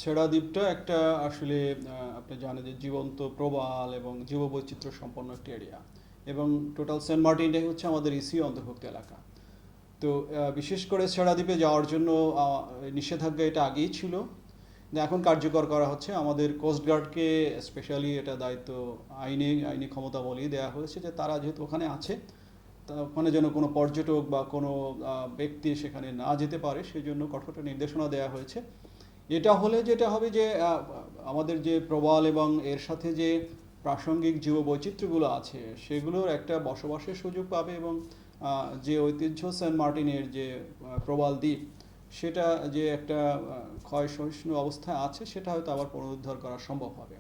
ছেড়া দ্বীপটা একটা আসলে আপনি জানেন যে জীবন্ত প্রবাল এবং জীববৈচিত্র্য সম্পন্ন একটি এরিয়া এবং টোটাল সেন্ট মার্টিনটাই হচ্ছে আমাদের ইসি অন্তর্ভুক্ত এলাকা। তো বিশেষ করে ছেড়া দ্বীপে যাওয়ার জন্য নিষেধাজ্ঞা এটা আগেই ছিল, এখন কার্যকর করা হচ্ছে। আমাদের কোস্টগার্ডকে স্পেশালি এটা দায়িত্ব আইনি ক্ষমতা বলেই দেওয়া হয়েছে যে তারা যেহেতু ওখানে আছে, তা ওখানে যেন কোনো পর্যটক বা কোনো ব্যক্তি সেখানে না যেতে পারে সেই জন্য কঠোর নির্দেশনা দেওয়া হয়েছে। এটা হলে যেটা হবে যে আমাদের যে প্রবাল এবং এর সাথে যে প্রাসঙ্গিক জীববৈচিত্র্যগুলো আছে সেগুলোর একটা বসবাসের সুযোগ পাবে এবং যে ঐতিহ্য সেন্ট মার্টিনের যে প্রবাল দ্বীপ সেটা যে একটা ক্ষয় সহিষ্ণু অবস্থায় আছে সেটা হয়তো আবার পুনরুদ্ধার করা সম্ভব হবে।